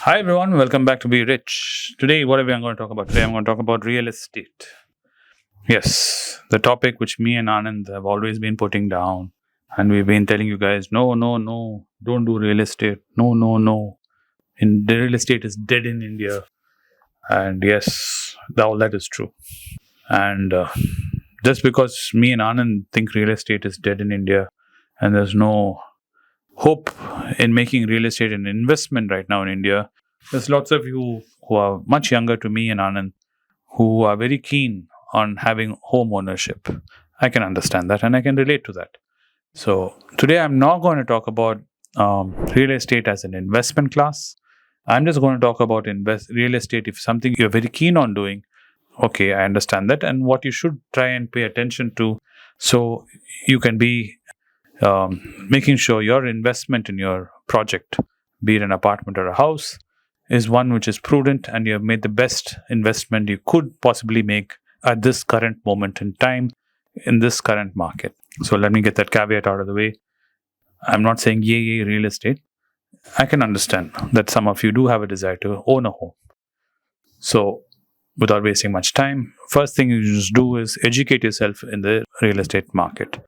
Hi everyone, welcome back to Be Rich. Today, what are we going to talk about? Today, I'm going to talk about real estate. Yes, the topic which me and Anand have always been putting down, and we've been telling you guys, no, no, no, don't do real estate. No, no, no. In the real estate is dead in India, and yes, all that is true. And just because me and Anand think real estate is dead in India, and there's no hope in making real estate an investment right now in India. There's lots of you who are much younger to me and Anand who are very keen on having home ownership. I can understand that and I can relate to that. So today I'm not going to talk about real estate as an investment class. I'm just going to talk about real estate if something you're very keen on doing. Okay, I understand that, and what you should try and pay attention to so you can be making sure your investment in your project, be it an apartment or a house, is one which is prudent and you have made the best investment you could possibly make at this current moment in time in this current market. So let me get that caveat out of the way. I'm not saying yay real estate. I can understand that some of you do have a desire to own a home. So without wasting much time, first thing you just do is educate yourself in the real estate market.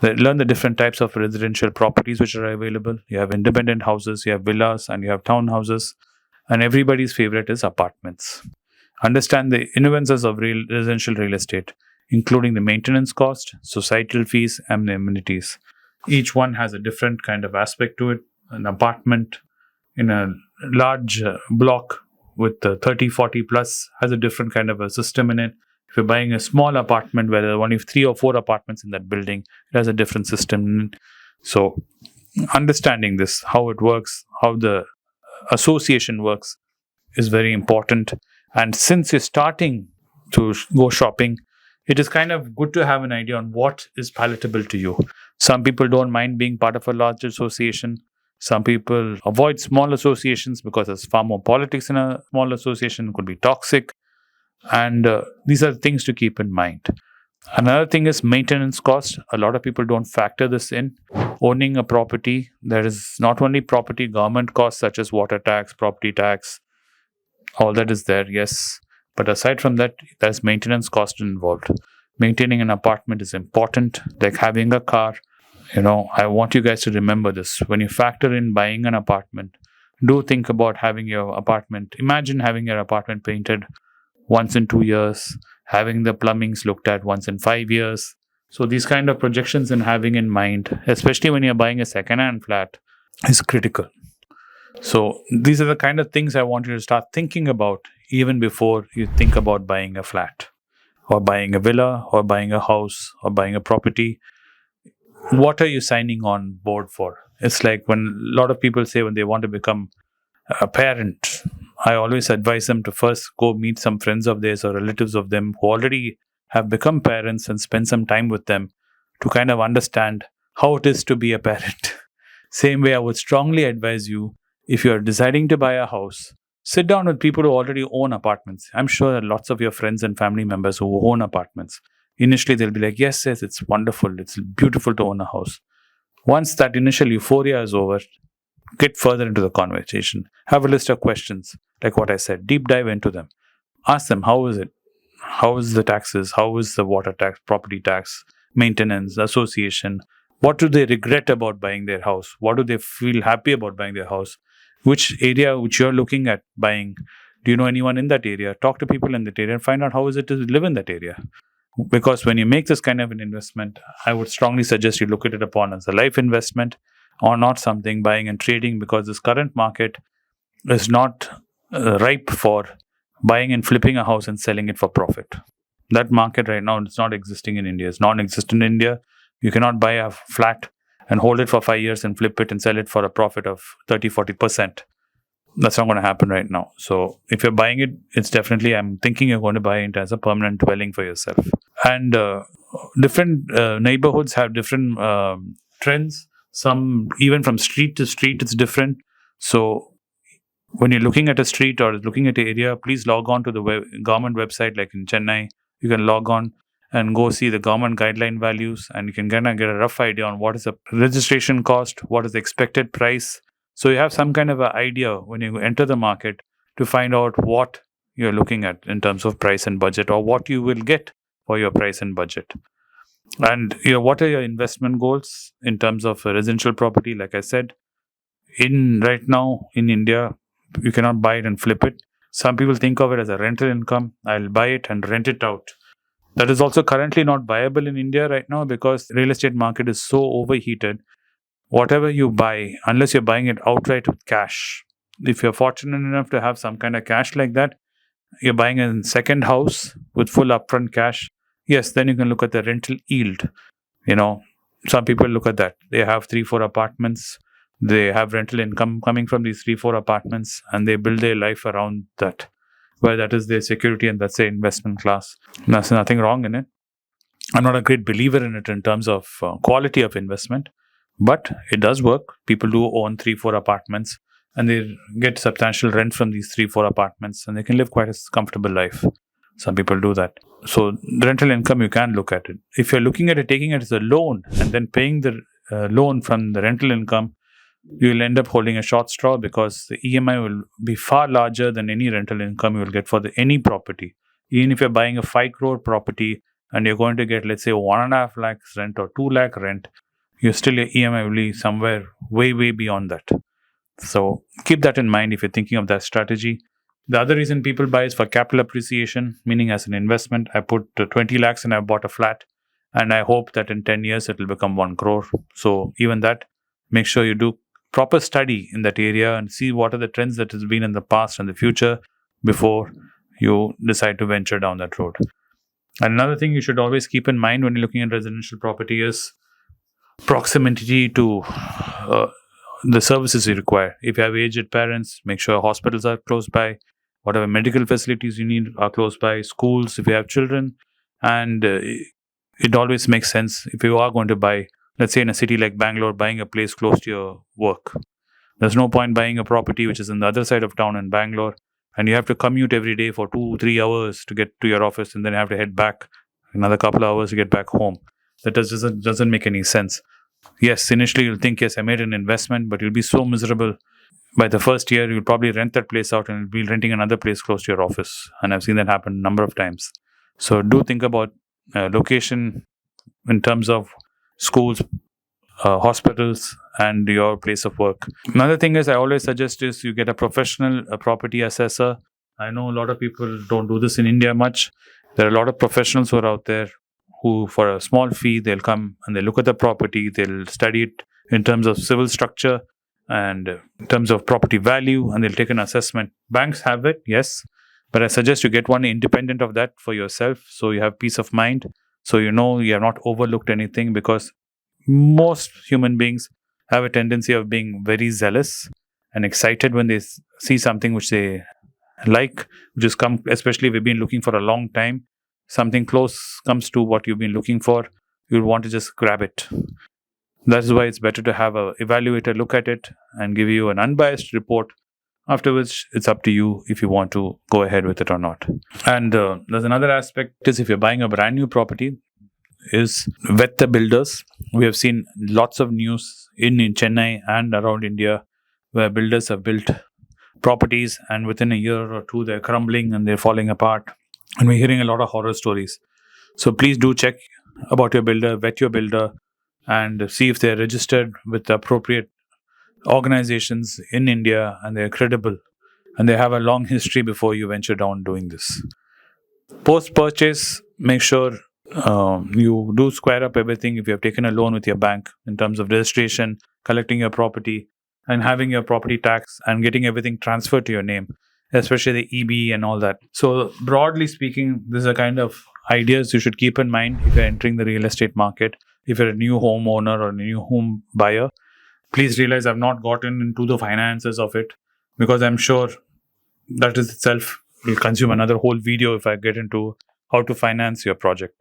Learn the different types of residential properties which are available. You have independent houses, you have villas, and you have townhouses. And everybody's favorite is apartments. Understand the nuances of residential real estate, including the maintenance cost, societal fees, and the amenities. Each one has a different kind of aspect to it. An apartment in a large block with 30, 40 plus has a different kind of a system in it. If you're buying a small apartment where there are only 3 or 4 apartments in that building, it has a different system. So, understanding this, how it works, how the association works, is very important. And since you're starting to go shopping, it is kind of good to have an idea on what is palatable to you. Some people don't mind being part of a large association. Some people avoid small associations because there's far more politics in a small association, it could be toxic. And these are things to keep in mind. Another thing is maintenance cost. A lot of people don't factor this in. Owning a property, there is not only property government costs such as water tax, property tax, all that is there, yes. But aside from that, there's maintenance cost involved. Maintaining an apartment is important, like having a car. I want you guys to remember this. When you factor in buying an apartment, do think about having your apartment. Imagine having your apartment painted once in 2 years, having the plumbings looked at once in 5 years. So these kind of projections and having in mind, especially when you're buying a second-hand flat, is critical. So these are the kind of things I want you to start thinking about even before you think about buying a flat or buying a villa or buying a house or buying a property. What are you signing on board for? It's like when a lot of people say when they want to become a parent, I always advise them to first go meet some friends of theirs or relatives of them who already have become parents and spend some time with them to kind of understand how it is to be a parent. Same way, I would strongly advise you, if you're deciding to buy a house, sit down with people who already own apartments. I'm sure there are lots of your friends and family members who own apartments. Initially, they'll be like, yes, yes, it's wonderful. It's beautiful to own a house. Once that initial euphoria is over, get further into the conversation. Have a list of questions, like what I said. Deep dive into them. Ask them, how is it? How is the taxes? How is the water tax, property tax, maintenance, association? What do they regret about buying their house? What do they feel happy about buying their house? Which area which you're looking at buying? Do you know anyone in that area? Talk to people in that area and find out how is it to live in that area. Because when you make this kind of an investment, I would strongly suggest you look at it upon as a life investment or not something buying and trading, because this current market is not ripe for buying and flipping a house and selling it for profit. That market right now is not existing in India. It's non-existent in India. You cannot buy a flat and hold it for 5 years and flip it and sell it for a profit of 30-40%. That's not going to happen right now. So if you're buying it, it's definitely, I'm thinking you're going to buy it as a permanent dwelling for yourself. And different neighborhoods have different trends. Some, even from street to street, it's different. So when you're looking at a street or looking at an area, please log on to the government website. Like in Chennai, you can log on and go see the government guideline values, and you can kind of get a rough idea on what is the registration cost, what is the expected price, So you have some kind of an idea when you enter the market to find out what you're looking at in terms of price and budget, or what you will get for your price and budget. And what are your investment goals in terms of a residential property? Like I said, in right now in India, you cannot buy it and flip it. Some people think of it as a rental income. I'll buy it and rent it out. That is also currently not viable in India right now because the real estate market is so overheated. Whatever you buy, unless you're buying it outright with cash, if you're fortunate enough to have some kind of cash like that, you're buying a second house with full upfront cash, yes, then you can look at the rental yield. Some people look at that. They have 3-4 apartments. They have rental income coming from these 3-4 apartments, and they build their life around that. Well, that is their security and that's their investment class. There's nothing wrong in it. I'm not a great believer in it in terms of quality of investment, but it does work. People do own 3-4 apartments, and they get substantial rent from these 3-4 apartments, and they can live quite a comfortable life. Some people do that. So the rental income, you can look at it. If you're looking at it, taking it as a loan and then paying the loan from the rental income, you'll end up holding a short straw because the EMI will be far larger than any rental income you will get for any property. Even if you're buying a 5 crore property and you're going to get, let's say, 1.5 lakhs rent or 2 lakh rent, your EMI will be somewhere way, way beyond that. So keep that in mind if you're thinking of that strategy. The other reason people buy is for capital appreciation, meaning as an investment. I put 20 lakhs and I bought a flat, and I hope that in 10 years it will become 1 crore. So even that, make sure you do proper study in that area and see what are the trends that has been in the past and the future before you decide to venture down that road. And another thing you should always keep in mind when you're looking at residential property is proximity to the services you require. If you have aged parents, make sure hospitals are close by. Whatever medical facilities you need are close by. Schools, if you have children. And it always makes sense if you are going to buy, let's say in a city like Bangalore, buying a place close to your work. There's no point buying a property which is on the other side of town in Bangalore, and you have to commute every day for 2-3 hours to get to your office, and then you have to head back another couple of hours to get back home. That doesn't make any sense. Yes, initially you'll think, yes, I made an investment, but you'll be so miserable. By the first year, you'll probably rent that place out and you'll be renting another place close to your office. And I've seen that happen a number of times. So do think about location in terms of schools, hospitals, and your place of work. Another thing is I always suggest is you get a professional property assessor. I know a lot of people don't do this in India much. There are a lot of professionals who are out there who, for a small fee, they'll come and they look at the property, they'll study it in terms of civil structure and in terms of property value, and they'll take an assessment. Banks have it, yes, but I suggest you get one independent of that for yourself so you have peace of mind, so you know you have not overlooked anything, because most human beings have a tendency of being very zealous and excited when they see something which they like, which has come, especially if you've been looking for a long time. Something close comes to what you've been looking for, you'll want to just grab it. That's why it's better to have an evaluator look at it and give you an unbiased report, after which it's up to you if you want to go ahead with it or not. And there's another aspect is if you're buying a brand new property, is vet the builders. We have seen lots of news in Chennai and around India where builders have built properties and within a year or two they're crumbling and they're falling apart. And we're hearing a lot of horror stories. So please do check about your builder, vet your builder, and see if they're registered with the appropriate organizations in India and they're credible and they have a long history before you venture down doing this. Post-purchase, make sure you do square up everything if you have taken a loan with your bank in terms of registration, collecting your property, and having your property tax and getting everything transferred to your name, especially the EB and all that. So broadly speaking, these are kind of ideas you should keep in mind if you're entering the real estate market. If you're a new homeowner or a new home buyer, please realize I've not gotten into the finances of it because I'm sure that is itself will consume another whole video if I get into how to finance your project.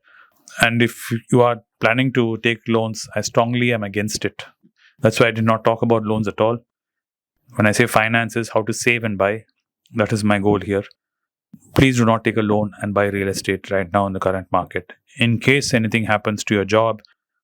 And if you are planning to take loans, I strongly am against it. That's why I did not talk about loans at all. When I say finances, how to save and buy, that is my goal here. Please do not take a loan and buy real estate right now in the current market. In case anything happens to your job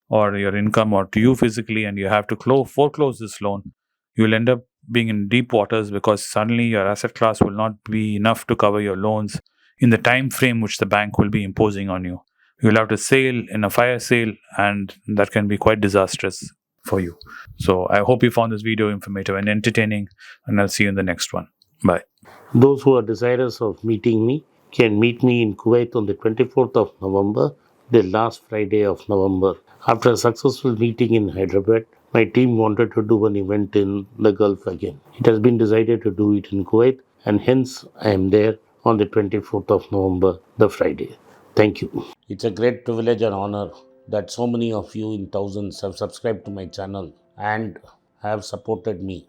or your income or to you physically and you have to foreclose this loan, you will end up being in deep waters because suddenly your asset class will not be enough to cover your loans in the time frame which the bank will be imposing on you. You'll have to sail in a fire sale, and that can be quite disastrous for you. So I hope you found this video informative and entertaining, and I'll see you in the next one. Bye. Those who are desirous of meeting me can meet me in Kuwait on the 24th of November, the last Friday of November. After a successful meeting in Hyderabad, my team wanted to do an event in the Gulf again. It has been decided to do it in Kuwait, and hence I am there on the 24th of November, the Friday. Thank you. It's a great privilege and honor that so many of you in thousands have subscribed to my channel and have supported me.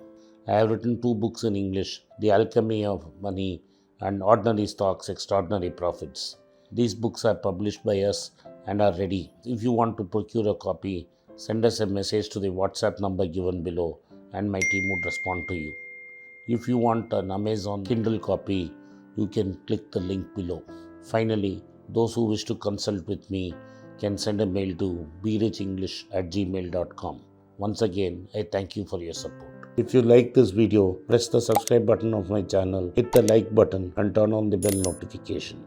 I have written 2 books in English, The Alchemy of Money and Ordinary Stocks, Extraordinary Profits. These books are published by us and are ready. If you want to procure a copy, send us a message to the WhatsApp number given below and my team would respond to you. If you want an Amazon Kindle copy, you can click the link below. Finally, those who wish to consult with me can send a mail to berichenglish@gmail.com. Once again, I thank you for your support. If you like this video, press the subscribe button of my channel, hit the like button and turn on the bell notification.